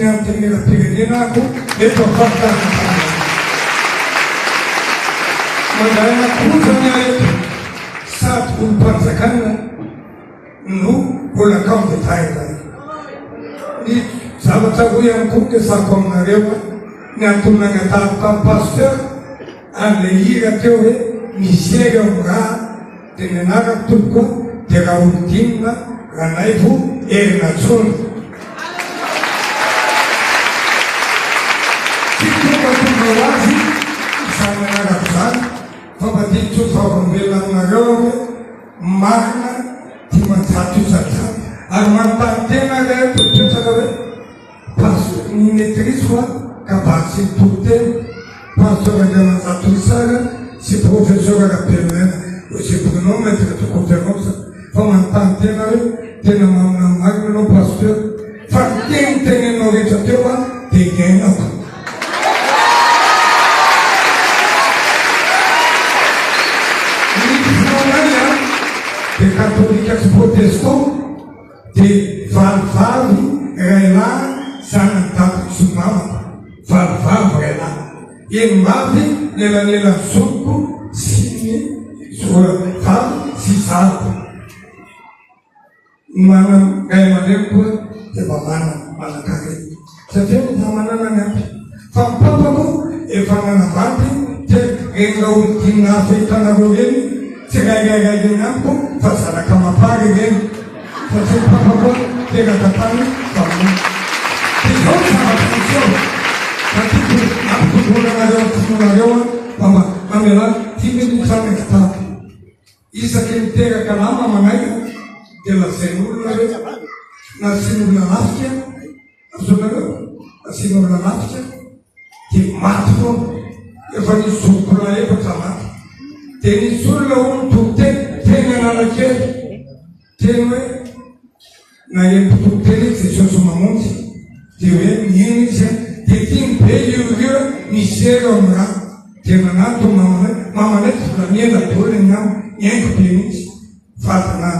ny antenera pirenena ako eto afaritany manday akozany aeto sady olo-panjakana no mbola kandidaty ny zavatra ho ihany koa kesako aminareo ny antonany atary tamin'ny pasteur an'le hira teo hoe misery amin'ny raha dia ny anarako tokoa dia raha olodinina ranay vo erina tsony tsy tonga tonga ho azy izany anarako zany fa madinitso fahavambelona aminareo hoe marina tia manjato izatsany ary manontany tena reto toetsaka hoe pasteur ny maîtrise fa kabary sy nytokoteny pasteur andria manjato isara sy professeur arabelmena sy Bruno maître de conférence fa manontany tena hoe tena mamina marina anao pasteur fa teny tenenao rehetra teo a dia gainako de katolika sy protestant dia valivavy railahy zanany dadiko sy mamako valivavy railahy eny mavy nelanelan'ny zonoko sy ny vavy sy zako mana ray aman-dreny koa dia mba manakare satria za manana ny ampy fa mipapako efa nanavady dia regna olodinina hafa hitanareo reny tsy rairairay amiko fa zanaka mapary reny satria mipapako teratantany fa dia zao zava-fontsio fa tiako ampitobolonareo tianareo mba mamela timiditsanekitaty isaky miteraka lama manay dia lazain'olona hoe nasin'olona lafika azonareo nasin'olona lafika dia maty fo efa nisy zokola efatra maty dia nisy olona ho mitokoteny teny analakely teny hoe na empitokoteny jesosy mamonjy dia hoe mihina izy dia tiany be io misery ao amin'ny raha dia nanato mamanety volamiena dolo nyamo miaingo be mihitsy vatana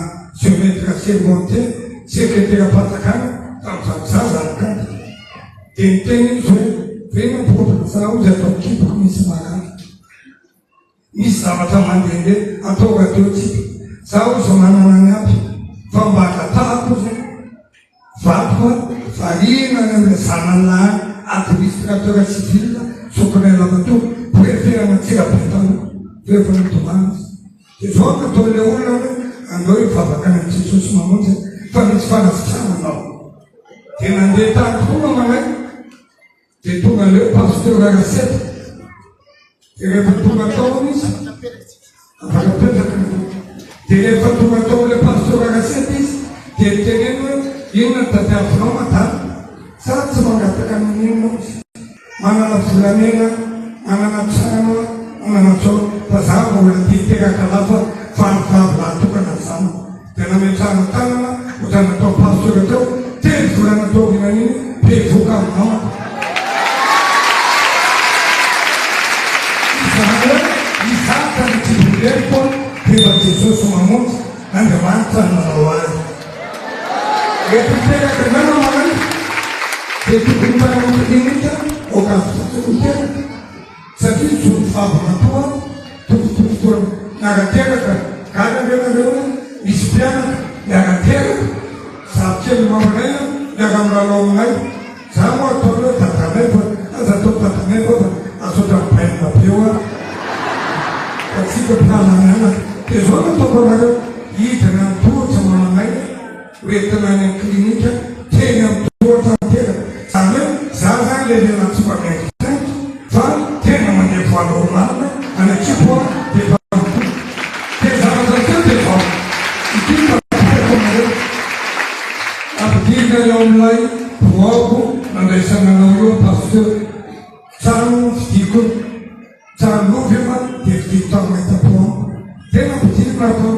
géométre sermonté secrétaire patakana tamzazaza alakady dia niteny izy hoe rena mpopaka zaho zy atao kipoko misy marana misy zavatra mandehandeha atao radio tsika zaho zo manana ny ampy fa mba atatahako zay vato varinany amle zanalahy administrateur civil sokonay lamato préférana tsirapetano rehefa nitomany dia zao akataole olona hoe andao ivavakana ny jesosy mamonjy fa misy fanasitrananao dia nandeha tany fona manay dia tonga leo pasteur rasety dia rehefa tonga tao izy afakapetaka dia rehefa tonga tao le pasteur rasety izy dia teneny hoe inona tadiavinao matany sady tsy mangataka amin'inonao izy manana volamena manana trano manana tsao fa zaho mbola titeraka lafa valivavy lahatokana zany dia nametrahana tanana ohatrany natao pasteur teo teny volana tao inaniny be voka aminao izany hoe izaka ny tiboleriko dia mba jesosy mamonjy andriamanitra nanao azy repiteraka nanao manay dia tokony mpanamokilinika okazototeraka satria zorovavonatoa tofotofotoa narateraka garanenareo misy mpianaka miarateraka zavokely mamanay miara amlalao aminay za mo ataony hoe dadanay fa aza atao dadanay fa azotra mibainina beo a fa tsika mpiananana dia zao nataoko anareo hidina ny tohatra mamanay hoentina any amin'ny klinika teny amin'ny tohatra teraka zany hoe za zany lelena tsy mpanaiky fa tena mandeha voalohanarina anakipo dia dia zavatra teo dia vao itinaaonareo ampidina eo amin'ilay voako nandraisananao eo pasteur trano vidiko trano lovy efa dia vidiko tao mahitapoao tena ampidina atao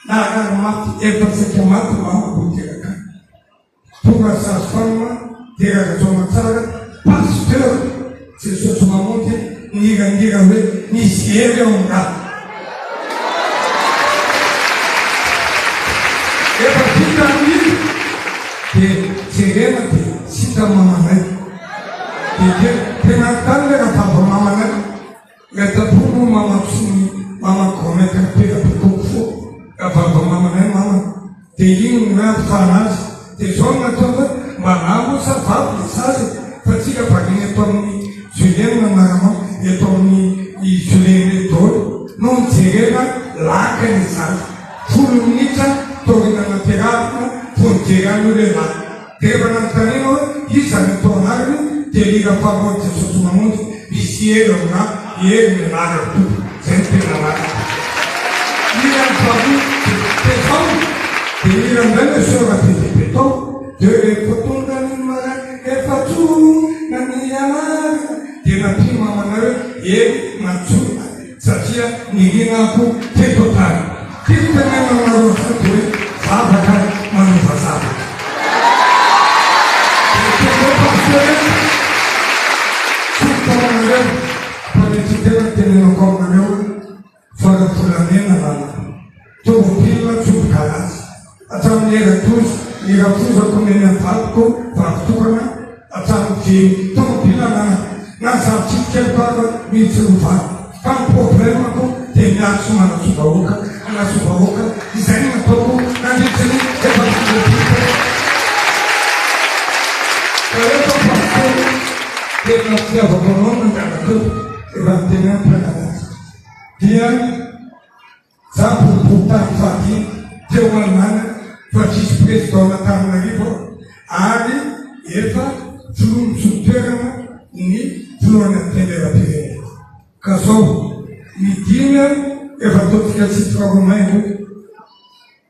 naharary maty efatsaka maty mamakoteraka tonga sazo fanona dia ragazomatsara pasteur jesosy mamonjy nirangira hoe misy hery ao amiraha efa vita amin'iny dia jerena dia sita mamanay dia tena tany le katabo mamanay metapono mamapsony mamakomeka pekapekoko katabo mamanay mama dia iny nampifanazy dia zao natao manamo savavy sazy fa tsika vakiny eto amin'ny julena narama eto amin'ny julena etolo no mijerena lakany zany folo minitra torina nampiarahana fonjerano lehilahy dia rehefa nanotanina hoe izany atao anariny dia lika fahamory jesosy mamonjy misy hery amina hery mianara topo zay no tena laka ira ny favo tezao dia ira amin'izay le sora tetepe tao dia rehefa tonga ny mara efatso na ny anara dia nampino mamanareo hery mantsona satria nirinako tetotany tiky tena manareo saty hoe zavaka manova zavaka sotamanareo fanetsitena tenenako aminareo faravolamena lana tomobilina tsobokalazy atramin'ny eratozy irafozako meny amvatoko vakotokana atramin'y tomobilina lana nazavytsikelikaka mihitsy rovako fa ny problemako dia miatso manatsovahoaka anasovahoaka izay nataoko nandritsiny efaomobilina rehefa pastor dia natiavako anao nanganakeo efa niteny ampianarazy dia za boriboritany fadiny teo alimana fa vice président Antananarivo ary efa filomisotoerana ny filohan'ny tenderam-pirenena ka zao midina efa ataotsika sitravomaingo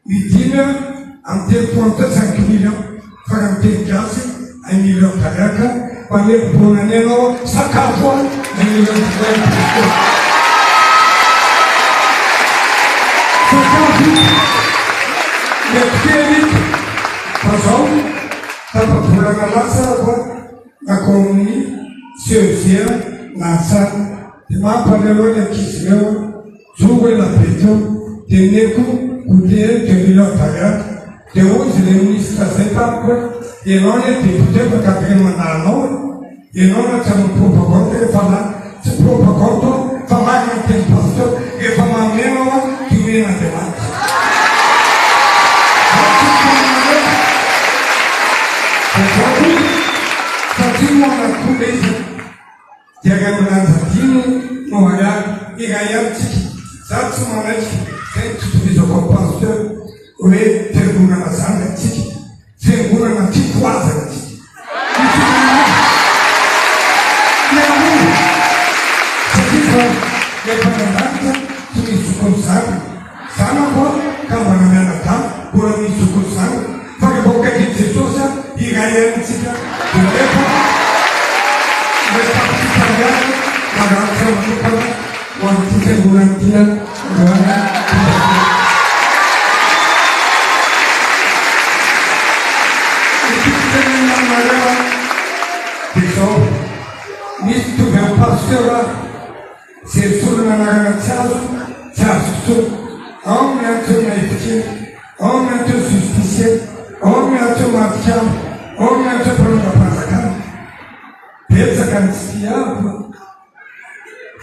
midina amin'ny telopont 5 millions fara miteny gasy 1 million tariaka mamerbonany anao sakafo 1 million sakafo mekely fa zao tapavolana lasa ko nako amin'ny seuzia nasana dia mampaleroany ankizy reo zogo elabeteo dia neko goûté 2 millions tariaka dia ozy le ministre zay tamiko dia anao ny député fa quatrième mandanao ianao na tsy amin'ny propagande rehefa na tsy propagande fa marina teny pasteur rehefa mamenao timen'Andriamanitra satria moanakola izy dia raminanjadiny no ariary iray amitsika za tsy manaitsika zay tsotovizako pasteur hoe fiangonana zany atsika fiangonana tikoazana atsika satria rehefa nandanitra tsy misy zokony zany zana koa ka mbana mianadamy mbola misy zokony zany fa rehefa okaikiny jesosy iray amitsika dia rehefa rehefaitariany magatsyaotokana hoan'ity fiangonana tia roana itytenenanareo dia zao misy tovy amin'ny pasteur zay solona anarana tsy azo so ao mianteo naefike ao mianteo justicie ao mianteo matikamo ao mianteo mpanongapanjakana betsaka ny tsy tiako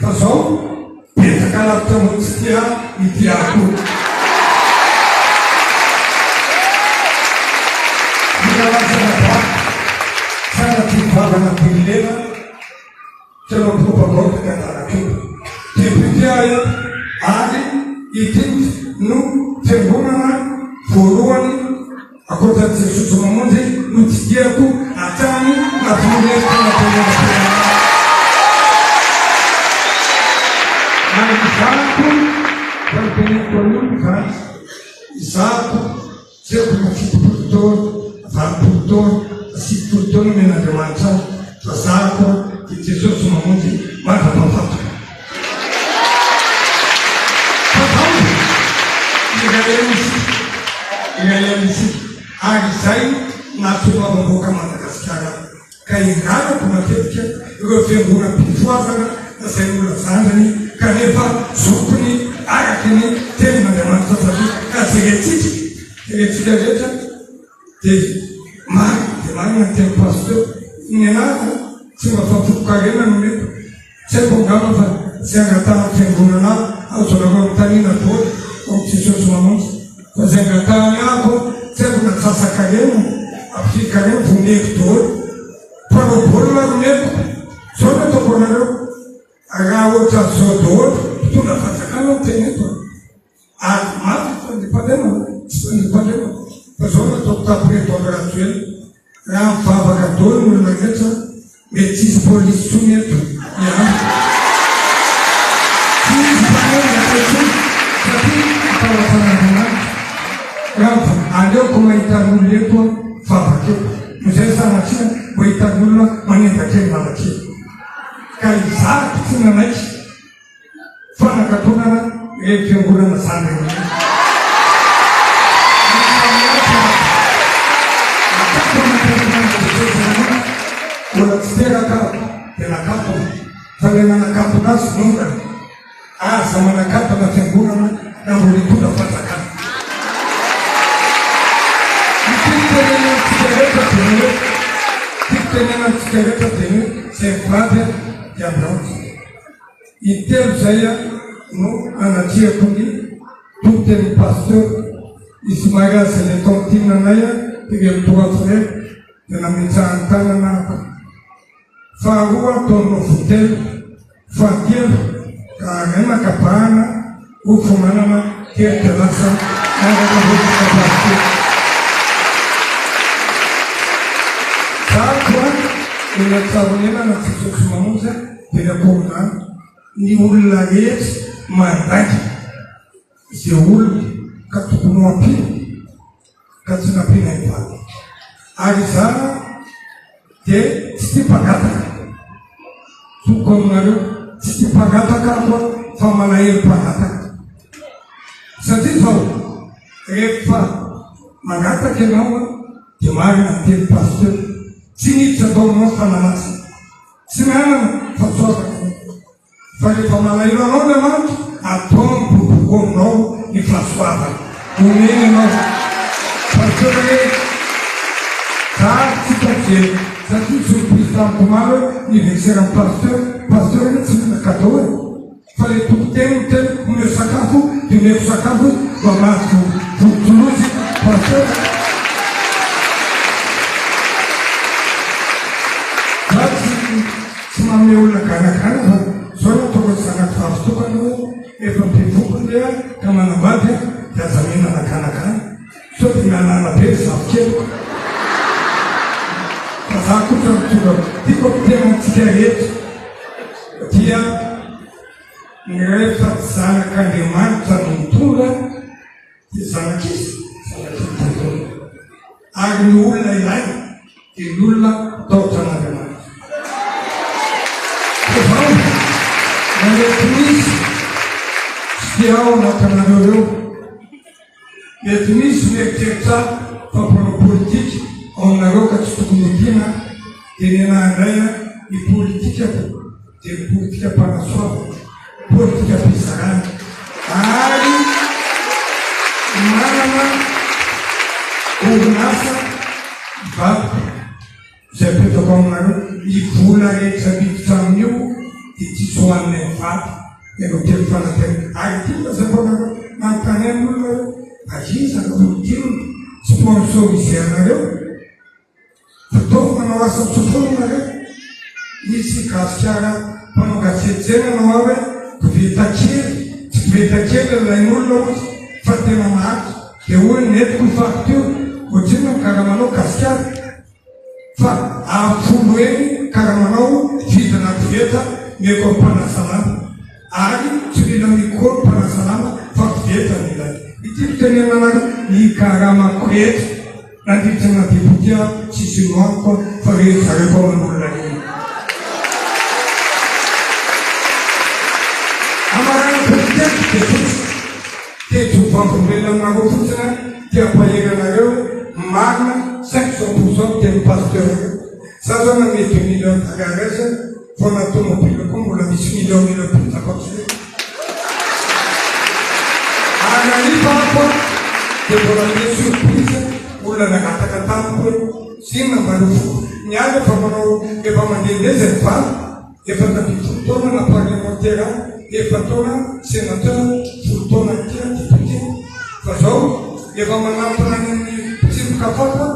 fa zao betsaka lavitra mo tsy tia itiako milalasana sana tivavana pilena tena propagande katanakeo député ayo ary ity no fiangonana voalohany akoatrany jesosy mamonjy no tsy diako atrany nafinesytenatenaa manizako fantenetoan'olo zany izako tiako na fitopolotony valopolotony sitopolotony men'Andriamanitra fa zako ty jesosy mamonjy marampafatoka irayamisy ary zay natsovavavoaka Madagasikara ka iranako matetika ireo fiangonam-pifoazana zay ola zandrany kanefa zokony araky ny tenin'Andriamanitra satria ka jeretsika rehetra dia marina teny pasteur ny anaka tsy mafafokokarena no mety tsy haiko angamba fa tsy angatahana fiangonana azonareo mitanina voly Jesosy mamonjy fa zay angatahany ako tsy haiko natsasakarena afikarena voneko dôly mpanao baolina no mety zao ny ataoko anareo raha ohatra zao dôly tonga fajakana teny eto ary maty fandipandena tsy fandipandena fa zao ny ataoko taporeto amirajoely raha mivavaka dôly no olona rehetra mety tsisy polisy tsony eto aleoko mahitan'olo eto vavakeo nozay sanatria mbo hitan'olona manendakely manakely ka izako tsy nanaiky fanakatonana re fiangonana zany regny ola tsy teraka de nakapo fa le nanakaponazy nongana aza manakapana fiangonana na mbola hitondra fanjakana tenenantsika rehetra teny zay vavy diabraozy itelo zay no anatriako ny tonteny pasteur izy mariage le tontinanay tiriatoafre de namitsahan tanana ako faharoa ataonao votelo fahatelo ka ray makapahana ho fomanana kerika lasa araka votika pasteur ena tsavonena na Jesosy mamonjy de nakomana ny olona rehetra mandraiky zay olona ka tokony ho ampino ka tsy nampina ivady ary zana de tsy tia mpagataka toko aminareo tsy tia mpagataka ako fa malahelo mpagataka satria zao rehefa mangataka ianao de marina teny pasteur tsy niditra ataonao fananasa tsy mianana fa tsoavaka fa rehefa malahelo anao le manto atao miboboko aminao ny fahasoavana omeny anao pasteur re za tsy tajely satria surprise tamiko maro niverseran'ny pasteur eny tsy mila cadeau e fa le tokoteny miteny omeo sakafo de omeko sakafo mba mahazo votolozy pasteur tsy mame olona ganagana fa zao no tonga zanaky favotokana efa mpivokondea ka manambady de azaminana ganagana so de mianana be zavokelyko fa za kotra mitonga tiako tena tsika rehetra dia ny rehefa zanak'Andriamanitra no mitondra de zanak'izy ary ny olona ilay de l'olona taotra an'Andriamanitra mety misy tsy ao anakanareo reo mety misy mieritreritra fampanao politiky ao aminareo ka tsy tokony hodina de ny anahandray ny politikako de ny politika mpanasoava politika mpizarana ary manana orinasa vato zay apetako aminareo ny vola rehetra miditra amin'io de tsisy hoan'ny vato eno telo fanatena ary tia zaponareo manontany amin'olona azizaka olotino sponsorisernareo fataovy manao asa tsofonanareo misy gasikara mpanao gasetjena nao awe kovetakely tsy kovetakely lain'olona ozy fa tena mahaty de hoy netiko fakitio ohatriny karaha manao gasikara fa afolo eny karaha manao vidina koveta meko mpanasalama ary tsy mila mikolo mpanasalama fa koveta milay itiko tenenanaka ny karamako rehetra nandritra nadibotia tsisy noako fa rehetra zareko aman'olona iny amarana politiky de fotsy tejovampombelona aminareo fotsina ty ampaheranareo marina 500% teny pasteur za zao na mety million tagaresa fa natomobile koa mbola misy million pitakaotsy ananifa ako de mbola misy surprise olona nagataka tamiko Sina marufo. Niaga fa manao efa mandehandeha zay valy, efa tapitry taona na parlementaire, efa taona sénateur, folo taona tia député. Fa zao efa manampina ny tsiroka fapa,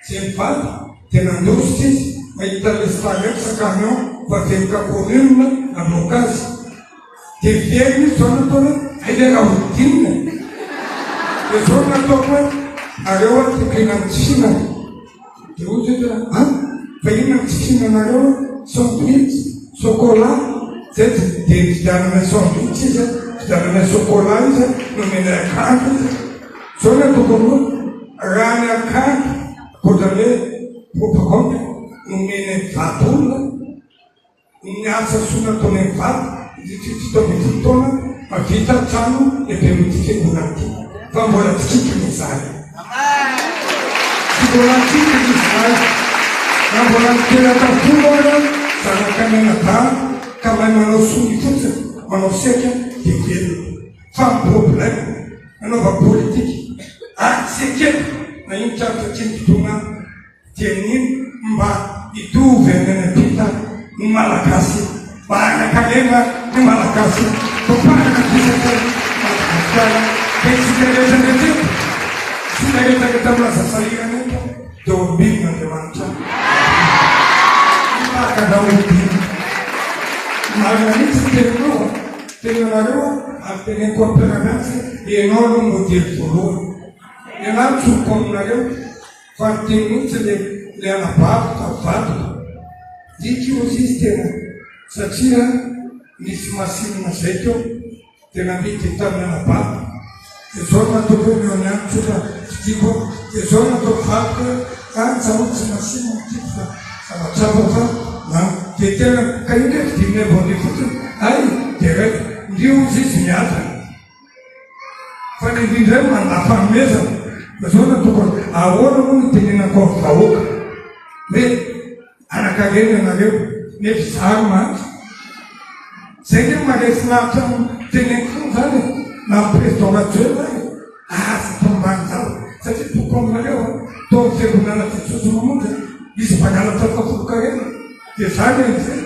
zay valy, dia nandositra izy, mahita lestage sa camion, fa veloka commune namoaka azy. Dia very izy zao nataony, ailera hodinina. Dia zao nataoko hoe, areo tikina mitsinana. Dia ozy hoe, fa inona mitsinanareo sandwich, chocolat, zay dia vidanana sandwich izy, vidanana chocolat izy, nomena akanjo izy. Zao nataoko aloha, raha ny akanjo, kodale, propagande, nomena vatolona, ny asa soa nataony ny vato, fitaovy fotoana, mavita trano, ebe mitikembola ty. Fa mbola tikikiny izany. Mbola tikikiny izany. Na mbola mitena tafolo ara, zanaka menadara, ka mahay manao sony fotsiny, manao seka, dia velona. Fa problème, nanaova politique. Sekeko, na iny trano tsinodona, dia niny mba hitovy amin'ny apita ny malagasy. Mba anakalena ny malagasy. Topanaka disaka malagasy. Dia tsy rehetrarehetra, tsy rehetrarehetra amin'azasahirana eto, dia ombinina Andriamanitra. Tahaka daobina. Marina mihitsy teninao, tenanareo amin'ny teneniko ampiaramiasy, ianao no modely voalohany. Ianao tsoko aminareo, fa ny teny mihitsy le anabato, vato. Dikio izy tena, satria misy masinina zay teo, tena mity tamin'ny anabato. Dia zao nataoko hoe meo niany tsotra fidiko, dia zao nataoko vato hoe zaho tsy masinina mitiko fa zavatrava fa dia tena ka iny rehefa dimina bonde fotsiny, dia rehefa ndio izy miadana. Fa ny indrindray mandafanomezana. Da zao nataoko ahoana moa ny tenenako amin'ny vahoaka hoe anakarena anareo nefa zary maty. Zay ny maresy lavitra teneniko zany na président Rajoelina zany aza tombany zao satria toko aminareo tao ny fiangonana Jesosy mamonjy izy mpangalatra tafolokarena. Dia zany zay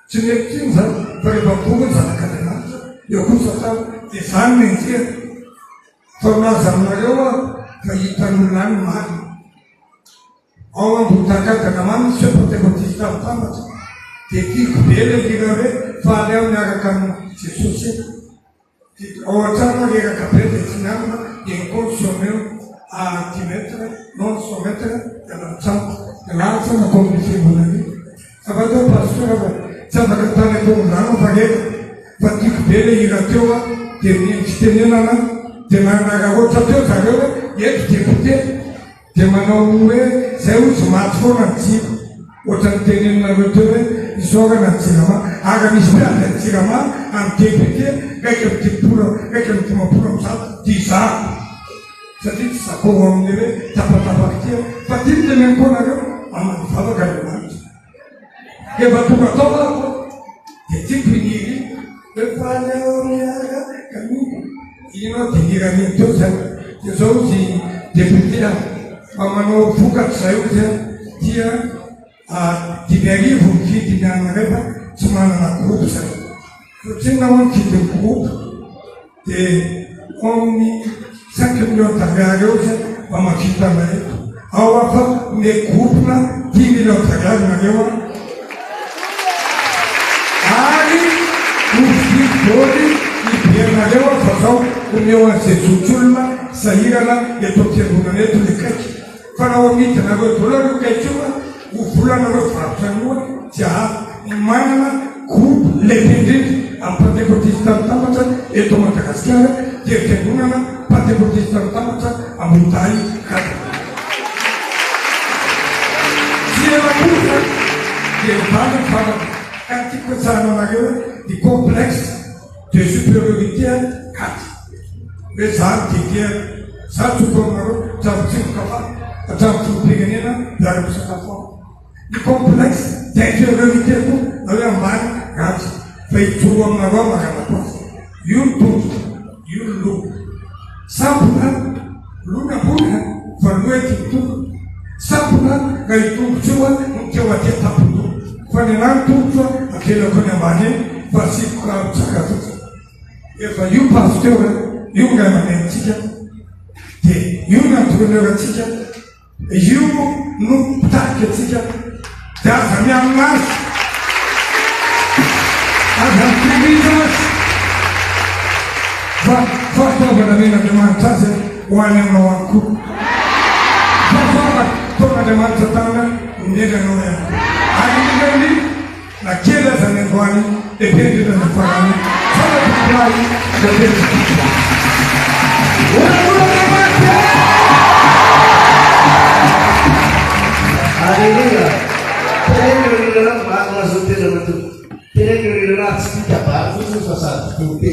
tsy mety iny zany fa rehefa mponga zanak'Andriamanitra eo kosa zao. Dia zany menjea fa malaza aminareo fa hitan'olona any marina. Ao ambotakankana mamy sy pentekôtista mitambatra. Dia tiako be le lira hoe fa aleo miaraka amin'ny Jesosy. Ao an-trano reraka be dia tsy miarina inconsommer à 10 mètres, non 100 mètres, dia mantrano. Dia lahatra na kominy fiangonana io. Afatao pasteur tsy afaka tany atongondrano fa reka. Fa tiako be le hira teo dia ny fitenenana dia manaraha ohatra teo zareo hoe eto député dia manao hoe zay ozy maty foana ny jiro. Ohatra ny tenenareo teo hoe isorana ny jirama, ara misy mpiandra ny jirama amin'ny député raika amin'ny dimapolo, raika amin'ny dimapolo am'zato 10 ans. Satria tsy zakoho amin'ny hoe tapatapaky tia fa tia teneny koa nareo amanivavaka Andriamanitra. Efa tonga tao ako dia tiako hiniry hoe faleo miaraka kamina inao dia hiraniny teo zany. Dia zao izy député fa manao vokatra zay ozy dia 5,000 mividy ny anarefa tsy manana groupe zay. Satria nao mividy ny groupe dia amin'ny 5 millions d'ariary eo zay mba mavita nareto. Ao afa me groupe na 10 millions d'ariary nareo ary mividy doly ibernareo fa zao omeo an'izay zotsolona sahirana eto am-piangonana eto le kaiky. Fa nao amitinareo dola reo kaiky io ho volanareo varotranoa dia manana groupe lehibe indrindra amin'ny pentekôtista mitambatra eto Madagasikara dia fiangonana pentekôtista mitambatra Ambohidahy Kata. Tsy ela kosa dia mivaly mivaraka ka tiako tsara anareo ny complexe de supériorité 4. Hoe zany dia za tsoko aminareo tramotsimoka fa tramotsimo-pirenena miara-misakafo. Ny complexe d'infériorité koa na hoe ambany ratsy fa hijoro aminareo maranako azy. Io ny tomboka, io ny loha. Sampona, loha ambony fa loha ety mitombo. Sampona ngaitongotro teo aty tampoko fa ny anatongotro akelako ny ambany fa sikoka tsakatoto efa io pasteur io ngay manentsika dia io ny antoleuratsika io no mpitariky atsika dia aza miamina azy aza mipirita azy fa fataovana men'Andriamanitra azy ho any aminao any koa Andriamanitra tanana indrindranao ihany any na kely aza ny androany ependrina ny farany fanapipilay dapendrina Aleluia. Tenengelina makna zote na mtu. Tenengelina tsika ba kuzu sasa tupe.